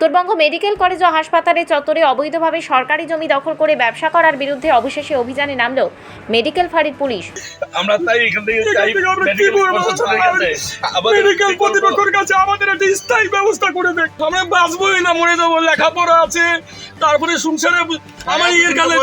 Uttarbanga medical college ও হাসপাতালে চত্বরে অবৈধভাবে সরকারি জমি দখল করে ব্যবসা করার বিরুদ্ধে অবশেষে অভিযানে নামল মেডিকেল ফাঁড়ির পুলিশ। আমরা তাই এখান থেকে মেডিকেল কর্তৃপক্ষের কাছে আমাদের একটা স্থায়ী ব্যবস্থা করে দেখ। আমরা বাঁচবোই না, মরে যাবো। লেখাপড়া আছে, তারপরে সংসারে আমার ইয়ের কালে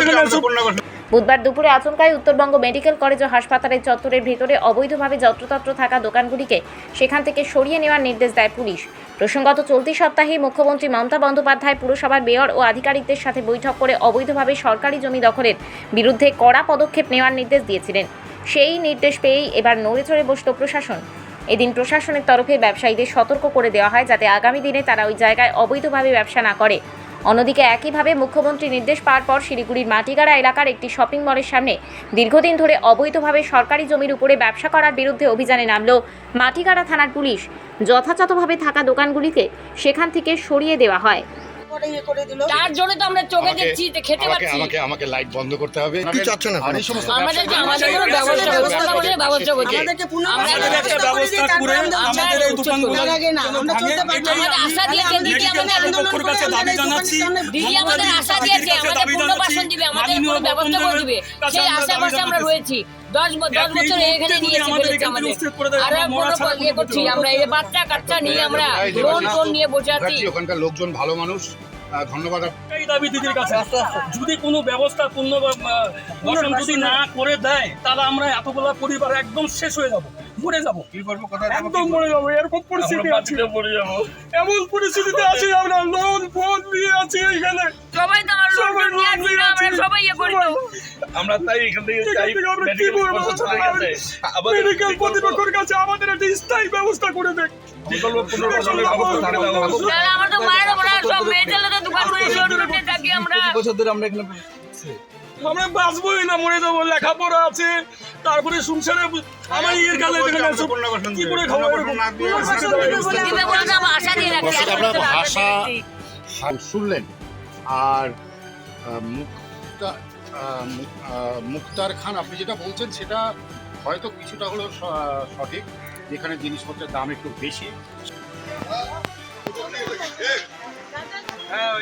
বুধবার দুপুরে আচমকায় উত্তরবঙ্গ মেডিকেল কলেজ ও হাসপাতালের চত্বরের ভিতরে অবৈধভাবে যত্রতত্র থাকা দোকানগুলিকে সেখান থেকে সরিয়ে নেওয়ার নির্দেশ দেয় পুলিশ। প্রসঙ্গত চলতি সপ্তাহেই মুখ্যমন্ত্রী মমতা বন্দ্যোপাধ্যায় পুরসভার মেয়র ও আধিকারিকদের সাথে বৈঠক করে অবৈধভাবে সরকারি জমি দখলের বিরুদ্ধে কড়া পদক্ষেপ নেওয়ার নির্দেশ দিয়েছিলেন। সেই নির্দেশ পেয়েই এবার নড়েচড়ে বসল প্রশাসন। এদিন প্রশাসনের তরফে ব্যবসায়ীদের সতর্ক করে দেওয়া হয় যাতে আগামী দিনে তারা ওই জায়গায় অবৈধভাবে ব্যবসা না করে। অন্যদিকে একইভাবে মুখ্যমন্ত্রী নির্দেশ পাওয়ার পর শিলিগুড়ির মাটিগাড়া এলাকার একটি শপিং মলের সামনে দীর্ঘদিন ধরে অবৈধভাবে সরকারি জমির উপরে ব্যবসা করার বিরুদ্ধে অভিযানে নামল মাটিগাড়া থানার পুলিশ। যথাযথভাবে থাকা দোকানগুলিকে সেখান থেকে সরিয়ে দেওয়া হয়। তার জন্য তো আমরা চোখে দেখছি, খেতে পাচ্ছি। আমাকে লাইট বন্ধ করতে হবে। কি চাচ্ছেন আপনারা? আমাদেরকে আমাদের কোনো ব্যবস্থা করে ব্যবস্থা করতে আমাদের একটা ব্যবস্থা করে আমাদের এই দোকানগুলো আমাদের আশা দিয়েছে দিদি, আমাদের কর্তৃপক্ষের কাছে দাবি জানাচ্ছি। দিদি আমাদের আশা দিয়েছে আমাদের পুনর্বাসন দিবে, আমাদের কোনো ব্যবস্থা করে দিবে। সেই আশাবাসে আমরা রয়েছি। 10 বছর এখানে নিয়েছে ফেলেছে আমাদের। আর কোনো ইয়ে করছি আমরা, এই বাচ্চা কাচ্চা নিয়ে আমরা লোন নিয়ে বসে আছি। ওখানকার লোকজন ভালো মানুষ, ধন্যবাদ। এই দাবি দিদির কাছে, যদি কোনো ব্যবস্থা পুনর্বাসন যদি না করে দেয় তাহলে আমরা এতগুলা পরিবার একদম শেষ হয়ে যাব, মরে যাব। কি করবো, কোথায় একদম মরে যাবো। এরকম পরিস্থিতি আছে, এমন পরিস্থিতিতে আছি আমরা, লোন ফোন নিয়ে আছি এইখানে। সবাই তো আমার লোন নিয়ে আছি, আমরা সবাই ইয়ে করি তো। আমরা তাই এখান থেকে মেডিকেল কর্তৃপক্ষের কাছে আমাদের একটা স্থায়ী ব্যবস্থা করে দেখ। আমরা তো মায়ের ওপরে সব মেয়েদের দোকান করে শোরুমে থাকি আমরা। আমরা বাঁচবোই না, মরে যাবো। লেখাপড়া আছে, তারপরে সংসারে আমার ইয়ের কালে কি করে খাবো? আশা দিয়ে রাখছি। আপনার ভাষা শুনলেন। আর মুক্তার খান, আপনি যেটা বলছেন সেটা হয়তো কিছুটা হলেও সঠিক, যেখানে জিনিসপত্রের দাম একটু বেশি। হ্যাঁ